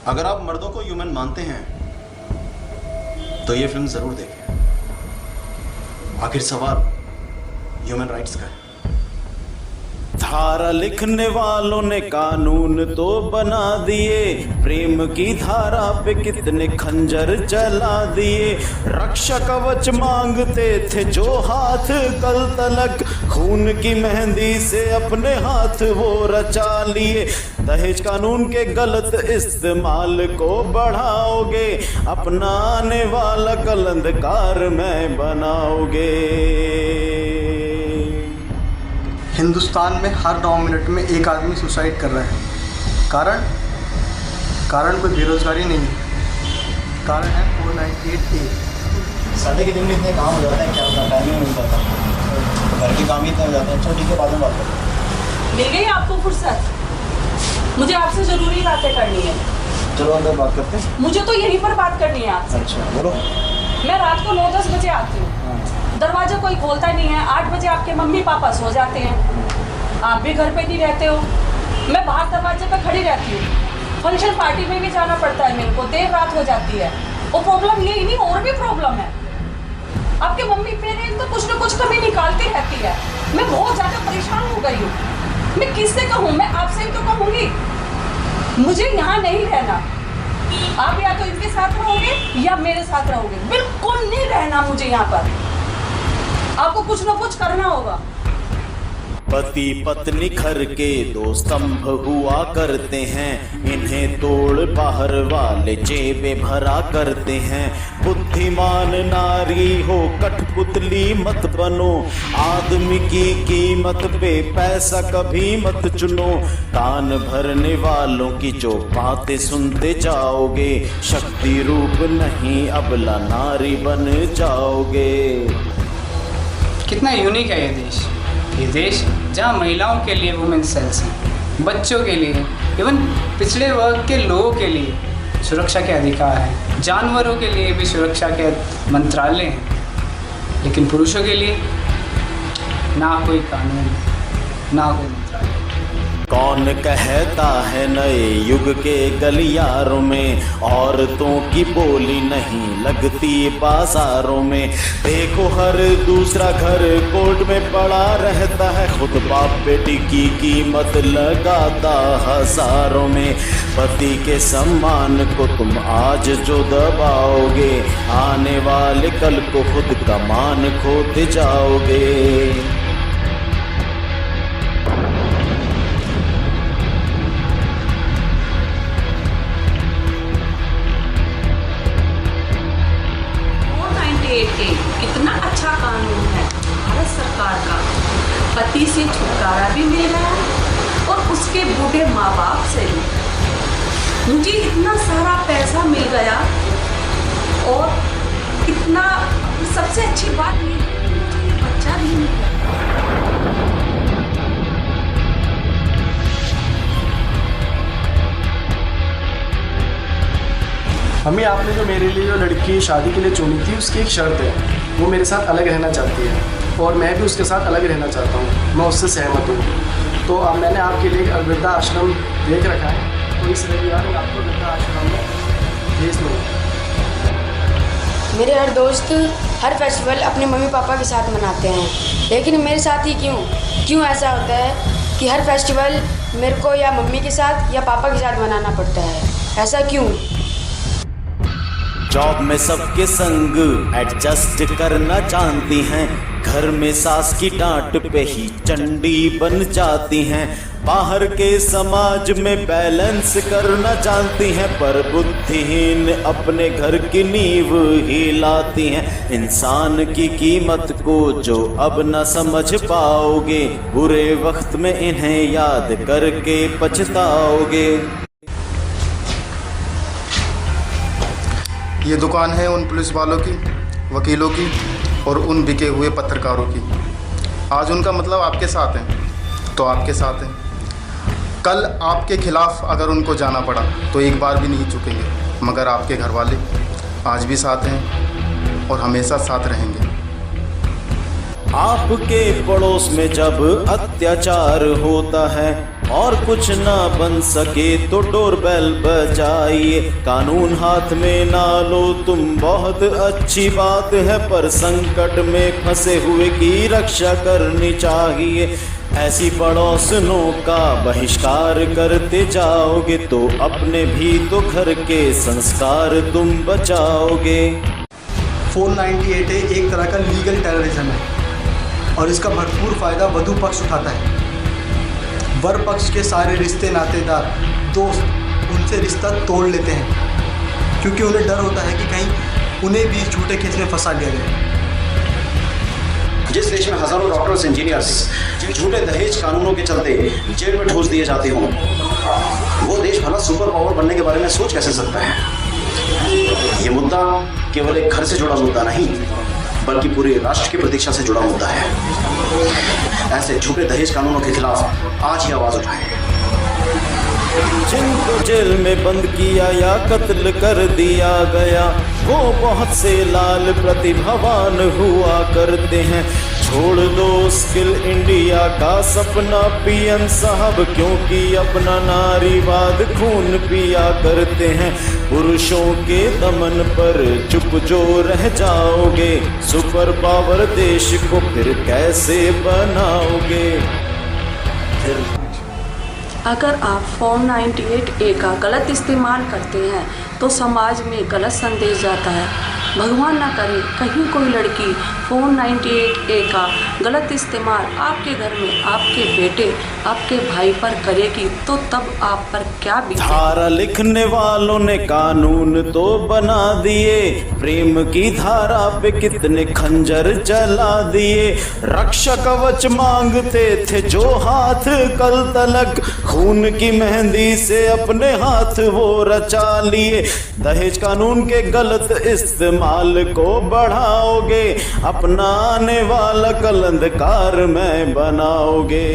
अगर आप मर्दों को ह्यूमन मानते हैं तो ये फिल्म जरूर देखें। आखिर सवाल ह्यूमन राइट्स का है। धारा लिखने वालों ने कानून तो बना दिए, प्रेम की धारा पे कितने खंजर चला दिए। रक्षा कवच मांगते थे जो हाथ कल तलक, खून की मेहंदी से अपने हाथ वो रचा लिए। दहेज कानून के गलत इस्तेमाल को बढ़ाओगे, अपना आने वाला कल अंधकार में बनाओगे। हिंदुस्तान में हर 9 मिनट में एक आदमी सुसाइड कर रहा है। कारण कोई बेरोजगारी नहीं है, कारण है 498A। संडे के दिन में इतने काम हो जाते हैं, क्या होता है, टाइम ही नहीं मिल पाता, घर के काम ही इतने हो जाते हैं। चलो ठीक है, बाद में बात करते हैं। मिल गई आपको फुर्सत? मुझे आपसे ज़रूरी बातें करनी है। चलो अंदर बात करते हैं। मुझे तो यहीं पर बात करनी है आपसे। अच्छा बोलो। मैं रात को 9-10 बजे आती हूँ, दरवाजा कोई खोलता नहीं है। 8 बजे आपके मम्मी पापा सो जाते हैं, आप भी घर पे नहीं रहते हो। मैं बाहर दरवाजे पे खड़ी रहती हूँ, फंक्शन पार्टी में भी जाना पड़ता है मेरे को, देर रात हो जाती है। और प्रॉब्लम यही नहीं, और भी प्रॉब्लम है। आपके मम्मी पेरेंट्स तो कुछ ना कुछ कमी निकालती रहती है। मैं बहुत ज़्यादा परेशान हो गई हूँ। मैं किससे कहूँ? मैं आपसे ही तो कहूँगी, मुझे यहाँ नहीं रहना। आप या तो इनके साथ रहोगे या मेरे साथ रहोगे, बिल्कुल नहीं रहना मुझे यहाँ पर। आपको कुछ ना कुछ करना होगा। पति पत्नी घर के 2 स्तंभ हुआ करते हैं, इन्हें तोड़ बाहर वाले जेबे भरा करते हैं। बुद्धिमान नारी हो कठपुतली मत बनो, आदमी की कीमत पे पैसा कभी मत चुनो। कान भरने वालों की जो बातें सुनते जाओगे, शक्ति रूप नहीं अबला नारी बन जाओगे। कितना यूनिक है ये देश जहाँ महिलाओं के लिए वुमेन सेल्स हैं, बच्चों के लिए, इवन पिछड़े वर्ग के लोगों के लिए सुरक्षा के अधिकार हैं, जानवरों के लिए भी सुरक्षा के मंत्रालय हैं, लेकिन पुरुषों के लिए ना कोई कानून, ना कोई मंत्रालय। कौन कहता है नए युग के गलियारों में औरतों की बोली नहीं लगती बाजारों में। देखो हर दूसरा घर कोर्ट में पड़ा रहता है, खुद बाप बेटी की कीमत लगाता हजारों में। पति के सम्मान को तुम आज जो दबाओगे, आने वाले कल को खुद का मान खोते जाओगे। कितना अच्छा कानून है भारत सरकार का। पति से छुटकारा भी मिल रहा है और उसके बूढ़े माँ बाप से भी। मुझे इतना सारा पैसा मिल गया और इतना, सबसे अच्छी बात ये मुझे बच्चा भी मिल गया। मम्मी, आपने जो मेरे लिए जो लड़की शादी के लिए चुनी थी उसकी एक शर्त है, वो मेरे साथ अलग रहना चाहती है और मैं भी उसके साथ अलग रहना चाहता हूँ। मैं उससे सहमत हूँ। तो अब मैंने आपके लिए एक वृद्धा आश्रम देख रखा है, तो इस रविवार मैं आपको वृद्धा आश्रम में भेज दूँगा। मेरे हर दोस्त हर फेस्टिवल अपने मम्मी पापा के साथ मनाते हैं, लेकिन मेरे साथ ही क्यों ऐसा होता है कि हर फेस्टिवल मेरे को या मम्मी के साथ या पापा के साथ मनाना पड़ता है? ऐसा क्यों? जॉब में सबके संग एडजस्ट करना जानती हैं, घर में सास की डांट पे ही चंडी बन जाती हैं। बाहर के समाज में बैलेंस करना जानती हैं, पर बुद्धिहीन अपने घर की नींव ही लाती हैं। इंसान की कीमत को जो अब न समझ पाओगे, बुरे वक्त में इन्हें याद करके पछताओगे। ये दुकान है उन पुलिस वालों की, वकीलों की और उन बिके हुए पत्रकारों की। आज उनका मतलब आपके साथ है तो आपके साथ है, कल आपके खिलाफ अगर उनको जाना पड़ा तो एक बार भी नहीं झुकेंगे। मगर आपके घर वाले आज भी साथ हैं और हमेशा साथ रहेंगे। आपके पड़ोस में जब अत्याचार होता है, और कुछ ना बन सके तो डोरबेल बजाइए। कानून हाथ में ना लो तुम बहुत अच्छी बात है, पर संकट में फंसे हुए की रक्षा करनी चाहिए। ऐसी पड़ोसनों का बहिष्कार करते जाओगे तो अपने भी तो घर के संस्कार तुम बचाओगे। 498A एक तरह का लीगल टेररिज्म है और इसका भरपूर फ़ायदा वधू पक्ष उठाता है। वर पक्ष के सारे रिश्ते, नातेदार, दोस्त उनसे रिश्ता तोड़ लेते हैं क्योंकि उन्हें डर होता है कि कहीं उन्हें भी झूठे खेच में फंसा लिया जाए। जिस देश में हजारों डॉक्टर्स, इंजीनियर्स झूठे दहेज कानूनों के चलते जेल में ठूस दिए जाते हों, वो देश भला सुपर पावर बनने के बारे में सोच कैसे सकता है। ये मुद्दा केवल एक घर से जुड़ा मुद्दा नहीं, बल्कि पूरे राष्ट्र की प्रतीक्षा से जुड़ा मुद्दा है। ऐसे झूठे दहेज कानूनों के खिलाफ आज ही आवाज उठाएं। जिनको जेल में बंद किया या कत्ल कर दिया गया, वो बहुत से लाल प्रतिभावान हुआ करते हैं। छोड़ दो स्किल इंडिया का सपना पीएम साहब, क्योंकि अपना नारीवाद खून पिया करते हैं। पुरुषों के दमन पर चुप जो रह जाओगे, सुपर पावर देश को फिर कैसे बनाओगे। अगर आप 498A का गलत इस्तेमाल करते हैं तो समाज में गलत संदेश जाता है। भगवान ना करे कहीं कोई लड़की 498A का गलत इस्तेमाल आपके घर में आपके बेटे, आपके भाई पर करेगी तो तब आप पर क्या बीतेगी। धारा लिखने वालों ने कानून तो बना दिए, प्रेम की धारा पे कितने खंजर जला दिए। रक्षा कवच मांगते थे जो हाथ कल तलक, खून की मेहंदी से अपने हाथ वो रचा लिए। दहेज कानून के गलत इस्तेमाल को बढ़ाओगे, अपना आने वाला कल अंधकार में बनाओगे।